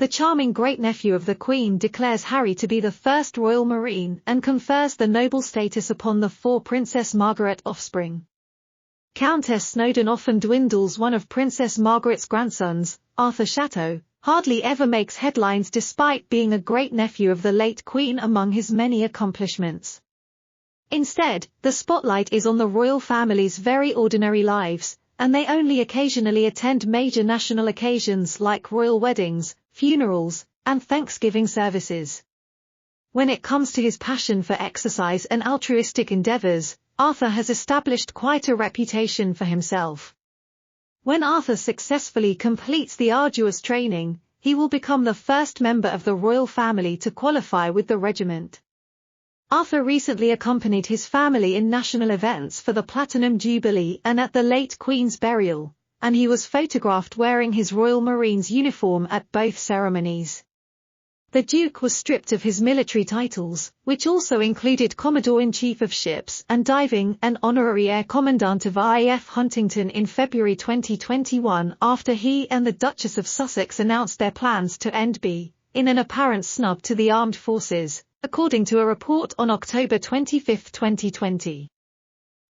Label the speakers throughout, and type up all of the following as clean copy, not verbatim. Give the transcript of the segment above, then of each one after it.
Speaker 1: The charming great-nephew of the Queen declares Harry to be the first royal marine and confers the noble status upon the 4 Princess Margaret offspring. Countess Snowdon often dwindles. One of Princess Margaret's grandsons, Arthur Chateau, hardly ever makes headlines despite being a great-nephew of the late Queen among his many accomplishments. Instead, the spotlight is on the royal family's very ordinary lives, and they only occasionally attend major national occasions like royal weddings, funerals, and Thanksgiving services. When it comes to his passion for exercise and altruistic endeavors, Arthur has established quite a reputation for himself. When Arthur successfully completes the arduous training, he will become the first member of the royal family to qualify with the regiment. Arthur recently accompanied his family in national events for the Platinum Jubilee and at the late Queen's burial, and he was photographed wearing his Royal Marines uniform at both ceremonies. The Duke was stripped of his military titles, which also included Commodore-in-Chief of Ships and Diving and Honorary Air Commandant of RAF Huntington in February 2021 after he and the Duchess of Sussex announced their plans to end B, in an apparent snub to the armed forces, according to a report on October 25, 2020.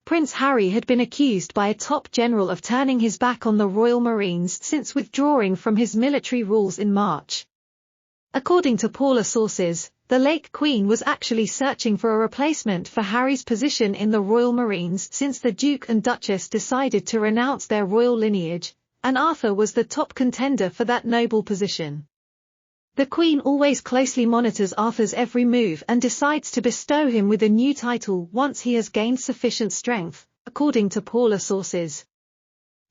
Speaker 1: Prince Harry had been accused by a top general of turning his back on the Royal Marines since withdrawing from his military roles in March. According to Paula sources, the late Queen was actually searching for a replacement for Harry's position in the Royal Marines since the Duke and Duchess decided to renounce their royal lineage, and Arthur was the top contender for that noble position. The Queen always closely monitors Arthur's every move and decides to bestow him with a new title once he has gained sufficient strength, according to Paula sources.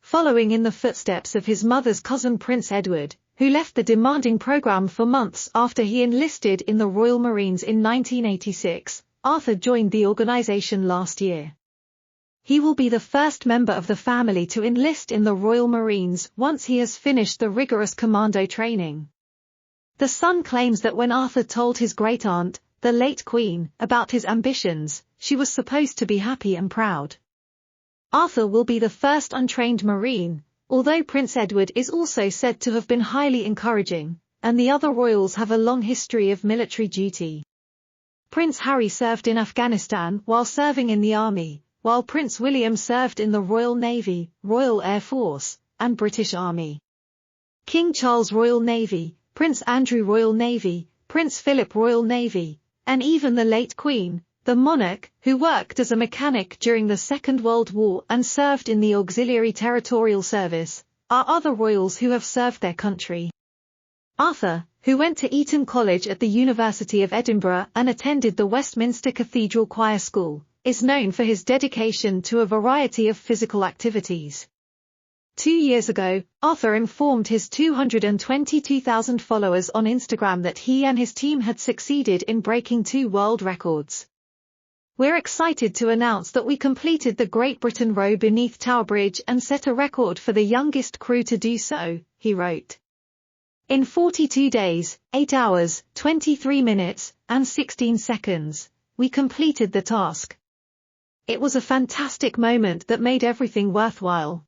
Speaker 1: Following in the footsteps of his mother's cousin Prince Edward, who left the demanding program for months after he enlisted in the Royal Marines in 1986, Arthur joined the organization last year. He will be the first member of the family to enlist in the Royal Marines once he has finished the rigorous commando training. The Sun claims that when Arthur told his great-aunt, the late Queen, about his ambitions, she was supposed to be happy and proud. Arthur will be the first untrained Marine, although Prince Edward is also said to have been highly encouraging, and the other royals have a long history of military duty. Prince Harry served in Afghanistan while serving in the Army, while Prince William served in the Royal Navy, Royal Air Force, and British Army. King Charles Royal Navy, Prince Andrew Royal Navy, Prince Philip Royal Navy, and even the late Queen, the monarch, who worked as a mechanic during the Second World War and served in the Auxiliary Territorial Service, are other royals who have served their country. Arthur, who went to Eton College at the University of Edinburgh and attended the Westminster Cathedral Choir School, is known for his dedication to a variety of physical activities. 2 years ago, Arthur informed his 222,000 followers on Instagram that he and his team had succeeded in breaking 2 world records. "We're excited to announce that we completed the Great Britain Row beneath Tower Bridge and set a record for the youngest crew to do so," he wrote. "In 42 days, 8 hours, 23 minutes, and 16 seconds, we completed the task. It was a fantastic moment that made everything worthwhile."